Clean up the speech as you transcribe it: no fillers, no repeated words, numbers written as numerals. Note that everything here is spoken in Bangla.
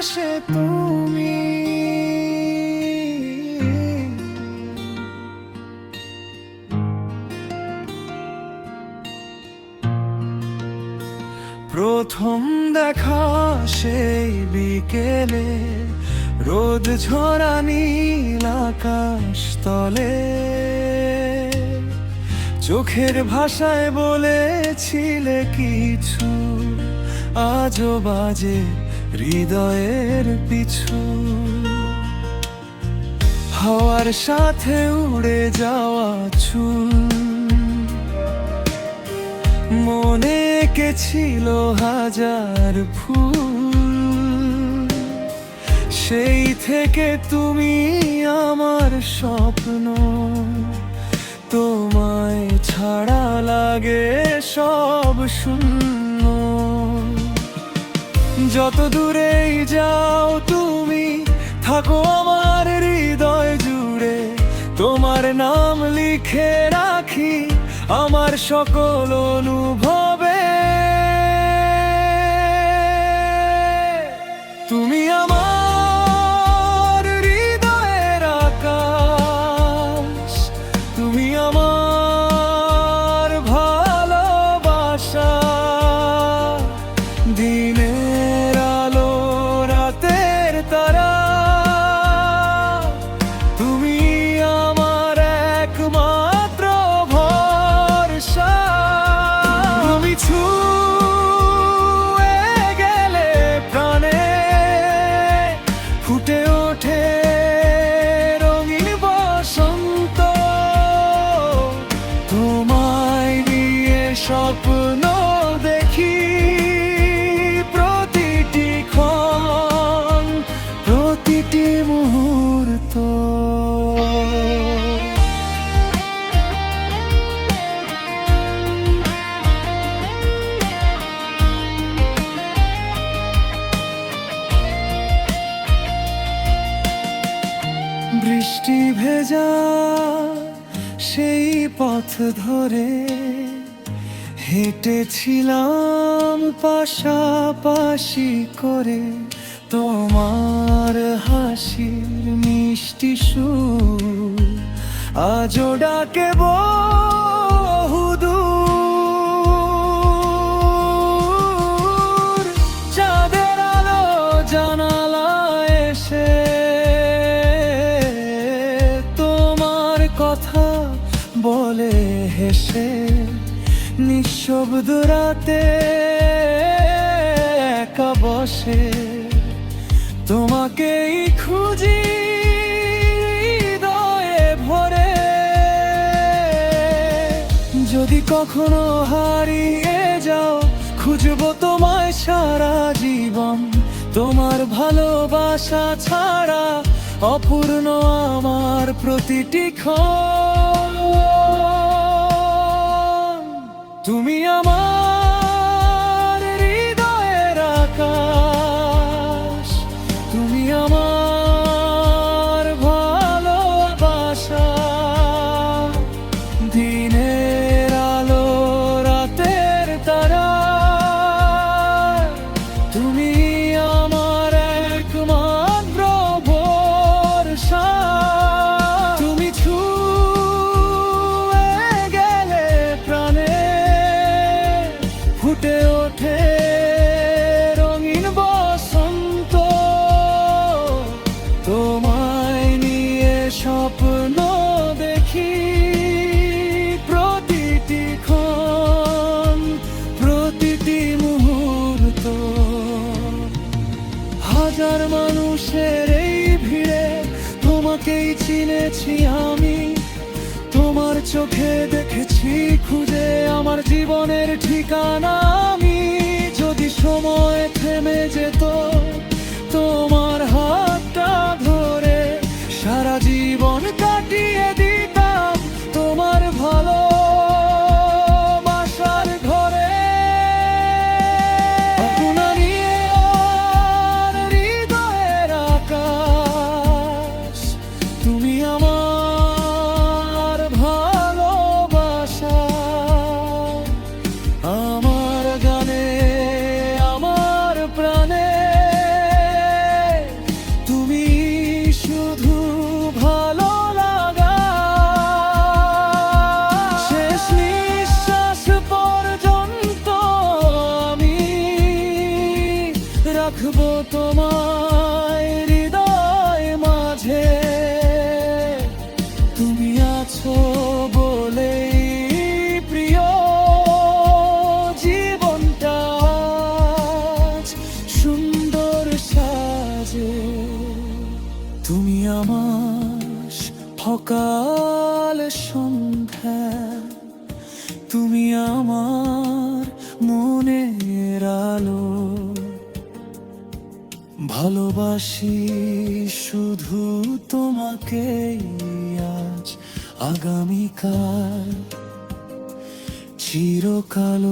আকাশে তুমি। প্রথম দেখা সেই বিকেলে, রোদ ঝরা নীল আকাশ তলে, চোখের ভাষায় বলেছিলে কিছু, আজও বাজে হৃদয়ের পিছু। হাওয়ার সাথে উড়ে যাওয়া চুল, মনে এঁকেছিল হাজার ফুল। সেই থেকে তুমি আমার স্বপ্ন, তোমায় ছাড়া লাগে সব শূন্য। যত দূরেই যাও তুমি, থাকো আমার হৃদয় জুড়ে। তোমার নাম লিখে রাখি আমার সকল অনুভবে। তুমি আমার হৃদয়ের আকাশ, তুমি আমার ভালোবাসা। দিনের আলো রাতের তারা, তুমি আমার একমাত্র ভরসা। তুমি ছুঁয়ে গেলে প্রাণে ফুটে ওঠে রঙিন বসন্ত। তোমায় নিয়ে স্বপ্ন দেখি প্রতিটি ক্ষণ, প্রতিটি মুহূর্ত। বৃষ্টি ভেজা সেই পথ ধরে হেঁটেছিলাম পাশাপাশি করে। তোমার হাসির মিষ্টি সুর আজও ডাকে বহুদূর। চাঁদের আলো জানালায় এসে তোমার কথা বলে হেসে। নিঃশব্দ রাতে একা বসে তোমাকেই খুঁজি হৃদয়ে ভরে। যদি কখনো হারিয়ে যাও, খুঁজবো তোমায় সারা জীবন। তোমার ভালোবাসা ছাড়া অপূর্ণ আমার প্রতিটি ক্ষণ। তুমি আমার হৃদয়ের আকাশ, তুমি আমার ভালোবাসা। দিনের আলো রাতের তারা, তুমি আমার একমাত্র ভরসা। তুমি ছুঁয়ে গেলে প্রাণে ফুটে ওঠে রঙিন বসন্ত। তোমায় নিয়ে স্বপ্ন দেখি প্রতিটি ক্ষণ, প্রতিটি মুহূর্ত। হাজার মানুষের এই ভিড়ে তোমাকেই চিনেছি আমি। তোমার চোখে দেখেছি খুঁজে আমার জীবনের ঠিকানা আমি। যদি সময় থেমে যেত, তোমার হাতটা ধরে সারা জীবন কাটিয়ে দিতাম তোমার ভালোবাসার ঘরে। আপনার হৃদয়ের আকাশ, তুমি আমার ভালোবাসা। আমার গানে, আমার প্রাণে তুমি আমার সকাল সন্ধ্যা, তুমি আমার মনের আলো। ভালোবাসি শুধু তোমাকেই, আজ আগামীকাল চিরকাল।